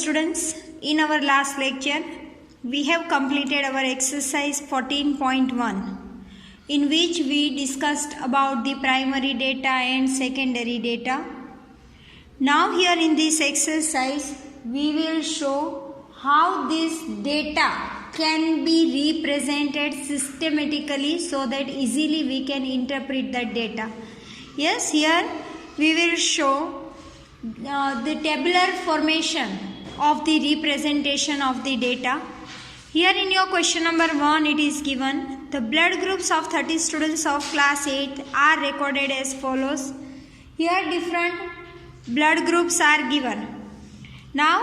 students, in our last lecture, we have completed our exercise 14.1 in which we discussed about the primary data and secondary data. Now here in this exercise, we will show how this data can be represented systematically so that easily we can interpret that data. Yes, here we will show the tabular formation of the representation of the data. Here in your question number 1 it is given the blood groups of 30 students of class 8 are recorded as follows. Here different blood groups are given. Now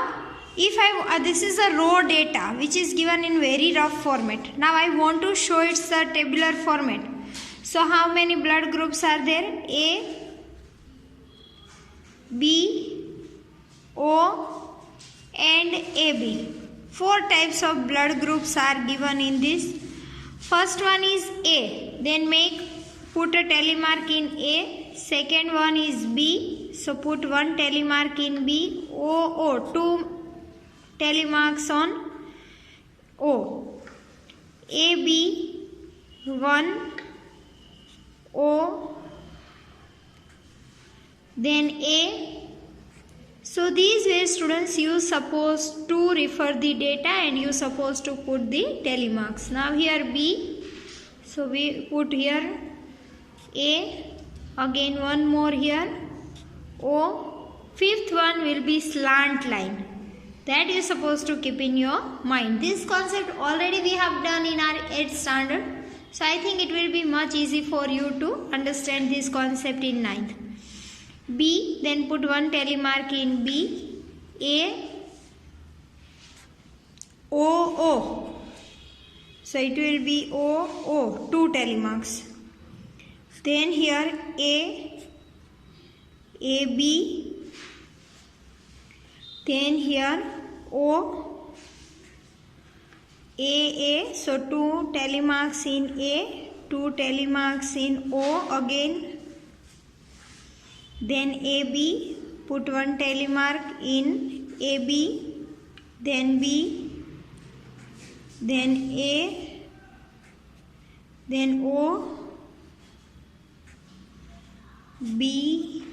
if this is a raw data which is given in very rough format. Now I want to show it's the tabular format. So how many blood groups are there? A, B, O and AB. 4 types of blood groups are given in this. First one is A. Then put a telemark in A. Second one is B. So put one telemark in B. O, 2 telemarks on O. AB, 1, O, then A. So these way students you supposed to refer the data and you supposed to put the telemarks. Now here B. So we put here A. Again one more here O. Fifth one will be slant line. That you supposed to keep in your mind. This concept already we have done in our 8th standard. So I think it will be much easy for you to understand this concept in 9th. B, then put one telemark in B. A, O. So it will be O, 2 telemarks. Then here A, AB. Then here O, AA. So 2 telemarks in A, 2 telemarks in O again. Then AB, put one telemark in AB, then B, then A, then O, B,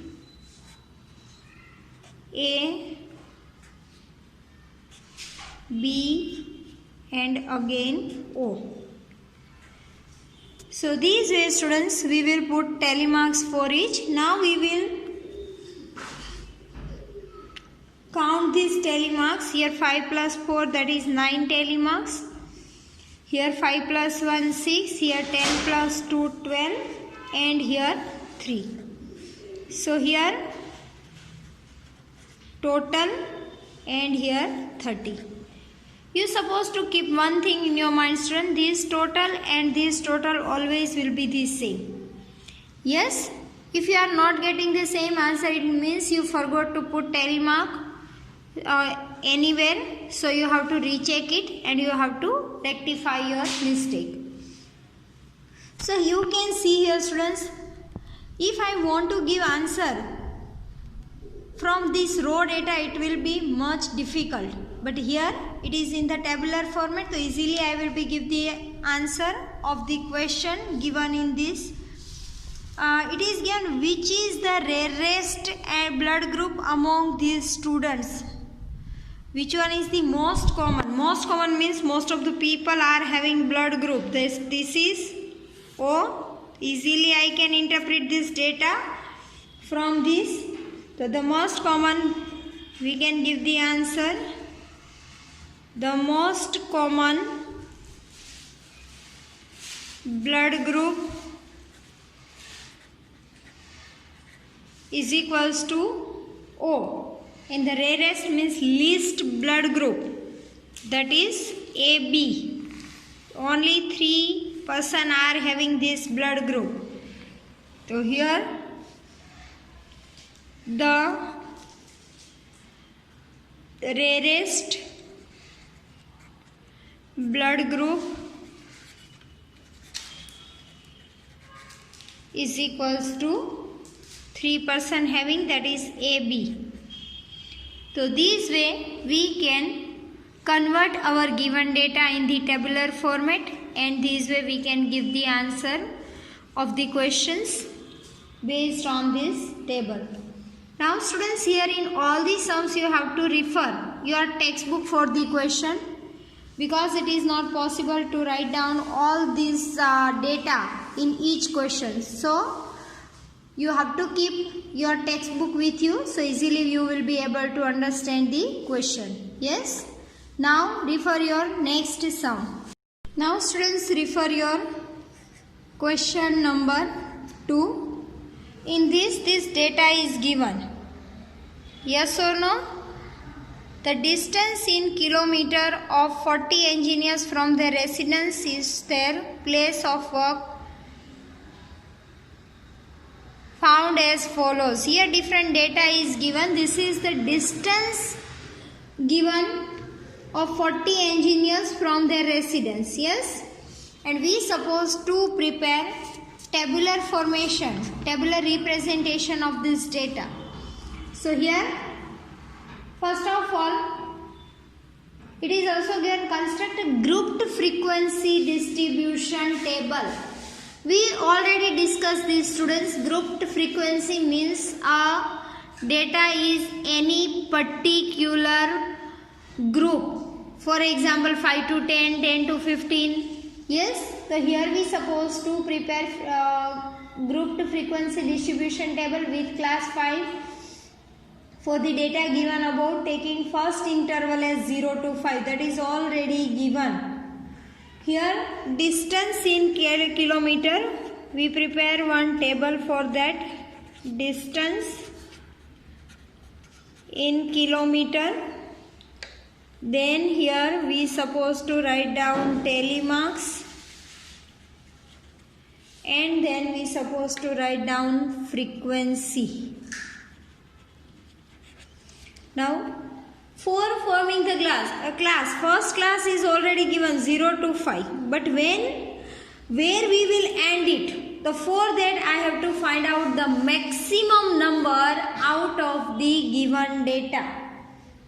A, B and again O. So these way students we will put telemarks for each. Now we will count these telemarks. Here 5 plus 4 that is 9 telemarks. Here 5 plus 1 6. Here 10 plus 2 12 and here 3. So here total and here 30. You supposed to keep one thing in your mind student. This total and this total always will be the same. Yes, if you are not getting the same answer it means you forgot to put telemark anywhere. So you have to recheck it and you have to rectify your mistake. So you can see here students, if I want to give answer from this raw data it will be much difficult. But here it is in the tabular format, so easily I will be give the answer of the question given in this. It is given which is the rarest blood group among these students. Which one is the most common? Most common means most of the people are having blood group. This is O. Easily I can interpret this data from this. So the most common we can give the answer. The most common blood group is equals to O. And the rarest means least blood group, that is AB. Only 3% are having this blood group. So here the rarest blood group is equals to 3% having, that is AB. So this way we can convert our given data in the tabular format, and this way we can give the answer of the questions based on this table. Now students, here in all the sums you have to refer your textbook for the question, because it is not possible to write down all this data in each question. So you have to keep your textbook with you, so easily you will be able to understand the question. Yes? Now refer your next sum. Now students, refer your question number 2. In this data is given. Yes or no? The distance in kilometer of 40 engineers from their residence is their place of work found as follows. Here different data is given. This is the distance given of 40 engineers from their residence. Yes? And we suppose to prepare tabular formation, tabular representation of this data. So here, first of all, it is also given, construct a grouped frequency distribution table. We already discussed this, students. Grouped frequency means data is any particular group. For example, 5 to 10, 10 to 15. Yes, so here we suppose to prepare grouped frequency distribution table with class 5 for the data given above, taking first interval as 0 to 5. That is already given. Here distance in kilometer, we prepare one table for that. Distance in kilometer. Then here we suppose to write down telemarks, and then we suppose to write down frequency. Now for forming the class, first class is already given 0 to 5, but where we will end it, for that I have to find out the maximum number out of the given data.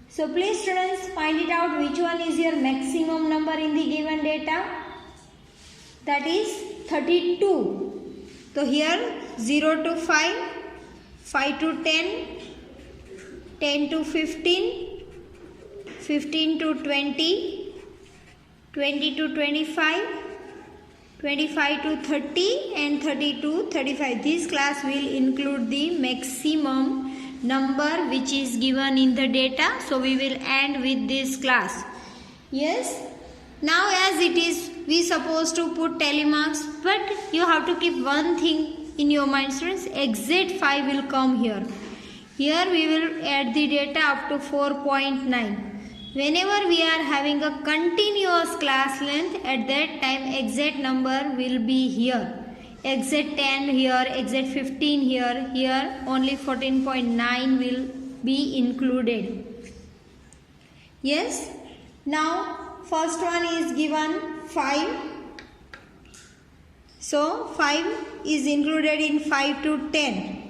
So please students, find it out which one is your maximum number in the given data. That is 32. So here 0 to 5, 5 to 10, 10 to 15, 15 to 20, 20 to 25, 25 to 30, and 30 to 35. This class will include the maximum number which is given in the data. So we will end with this class. Yes. Now as it is, we supposed to put telemarks, but you have to keep one thing in your mind, students. Exact 5 will come here. Here we will add the data up to 4.9. Whenever we are having a continuous class length, at that time exact number will be here. Exact 10 here, exact 15 here, here only 14.9 will be included. Yes. Now first one is given 5. So 5 is included in 5 to 10.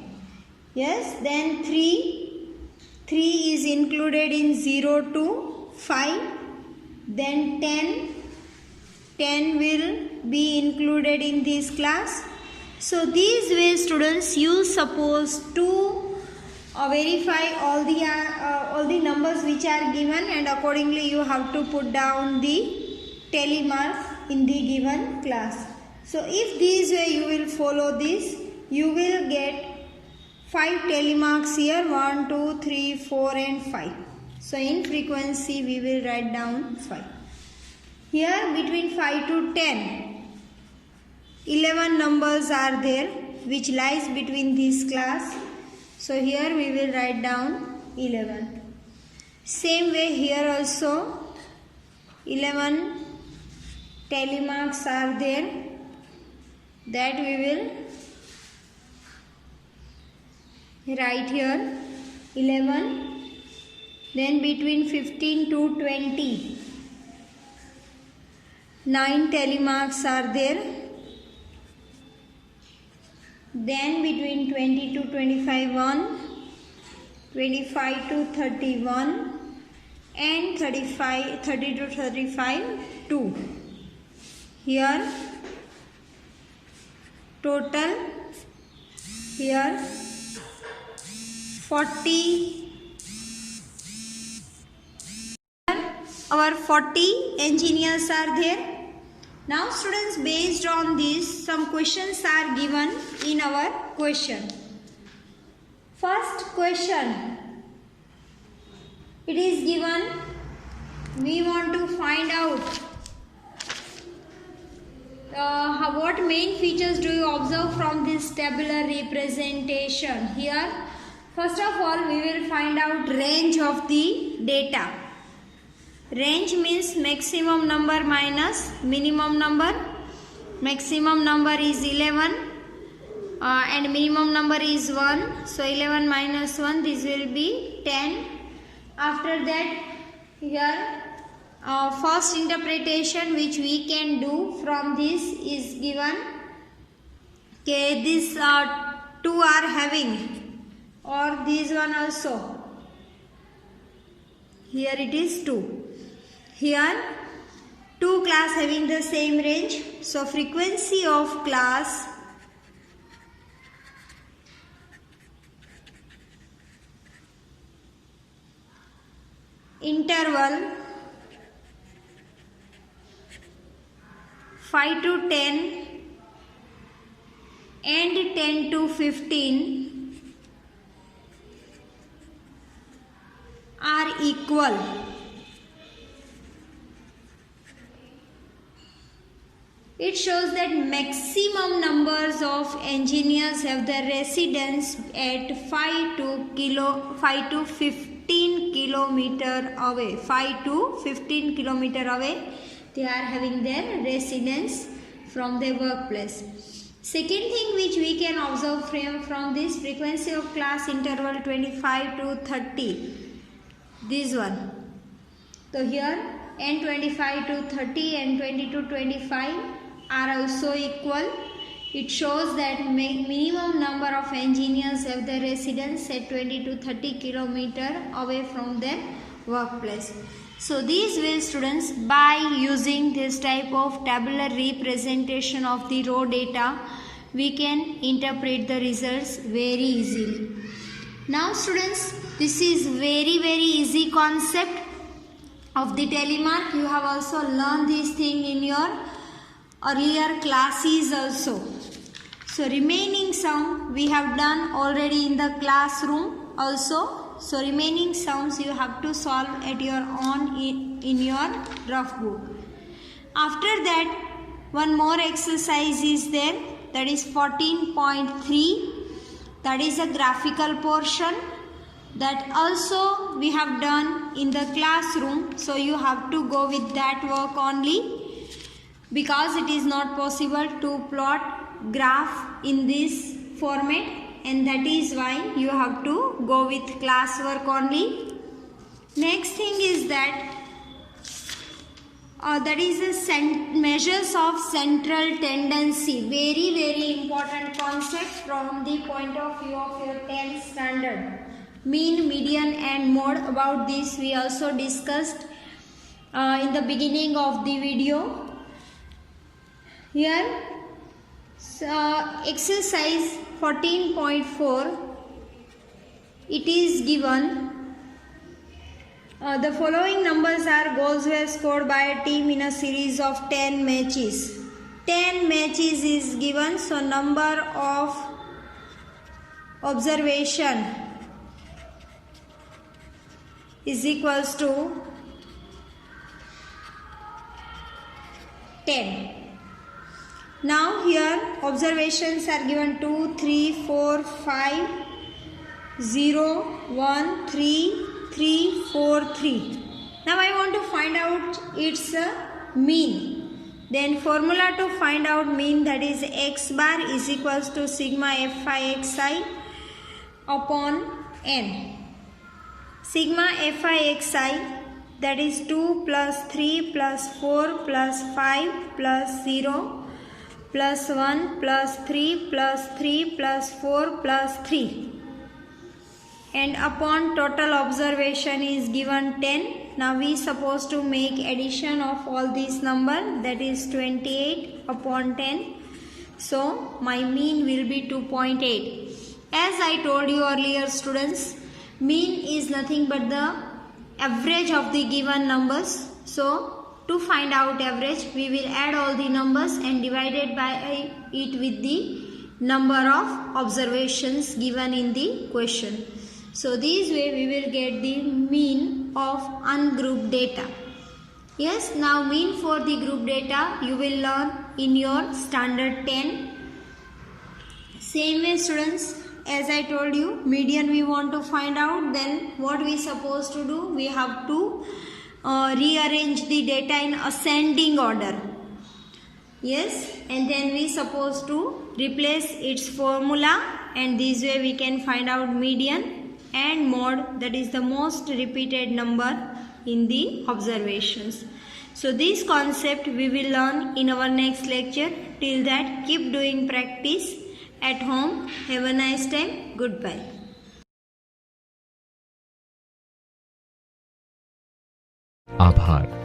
Yes. Then 3 is included in 0 to 5. Then 10 will be included in this class. So these way, students, you supposed to verify all the numbers which are given, and accordingly you have to put down the telemark in the given class. So if this way you will follow this, you will get 5 telemarks here, 1, 2, 3, 4 and 5. So in frequency we will write down 5. Here between 5 to 10, 11 numbers are there which lies between this class. So here we will write down 11. Same way here also 11 telemarks are there, that we will write here 11. Then between 15 to 20, 9 telemarks are there. Then between 20 to 25, 1. 25 to 31 and 30 to 35 2. Here total here 40. Our 40 engineers are there. Now students, based on this, some questions are given in our question. First question, it is given, we want to find out what main features do you observe from this tabular representation. Here, first of all, we will find out range of the data. Range means maximum number minus minimum number. Maximum number is 11 and minimum number is 1. So 11 minus 1, this will be 10. After that, here first interpretation which we can do from this is given. Okay, this 2 are having, or this one also. Here it is 2. Here 2 class having the same range. So frequency of class interval 5 to 10 and 10 to 15 are equal. It shows that maximum numbers of engineers have their residence at 5 to 15 kilometer away. 5 to 15 kilometer away, they are having their residence from their workplace. Second thing which we can observe from this frequency of class interval 25 to 30, this one. So here N25 to 30 and 20 to 25 are also equal. It shows that minimum number of engineers have their residence at 20 to 30 kilometer away from their workplace. So these way, students, by using this type of tabular representation of the raw data, we can interpret the results very easily. Now students, this is very easy concept of the telemark. You have also learned this thing in your earlier classes also. So remaining sum we have done already in the classroom also. So remaining sums you have to solve at your own in your rough book. After that, one more exercise is there, that is 14.3, that is a graphical portion, that also we have done in the classroom. So you have to go with that work only, because it is not possible to plot graph in this format, and that is why you have to go with classwork only. Next thing is that is the measures of central tendency. Very important concept from the point of view of your 10th standard. Mean, median and mode. About this we also discussed in the beginning of the video. Here exercise 14.4, it is given the following numbers are goals were scored by a team in a series of 10 matches. 10 matches is given, so number of observation is equals to 10. Now here observations are given 2, 3, 4, 5, 0, 1, 3, 3, 4, 3. Now I want to find out its mean. Then formula to find out mean, that is x bar is equals to sigma fi xi upon n. Sigma fi xi, that is 2 plus 3 plus 4 plus 5 plus 0 plus 1 plus 3 plus 3 plus 4 plus 3. and upon total observation is given 10. Now we supposed to make addition of all these number, that is 28 upon 10. So my mean will be 2.8. As I told you earlier students, mean is nothing but the average of the given numbers. So to find out average, we will add all the numbers and divide it by it with the number of observations given in the question. So this way we will get the mean of ungrouped data. Yes, now mean for the group data you will learn in your standard 10. Same way students, as I told you, median we want to find out, then what we supposed to do? We have to rearrange the data in ascending order. Yes, and then we supposed to replace its formula, and this way we can find out median and mode, that is the most repeated number in the observations. So this concept we will learn in our next lecture. Till that, keep doing practice at home. Have a nice time. Goodbye. आभार।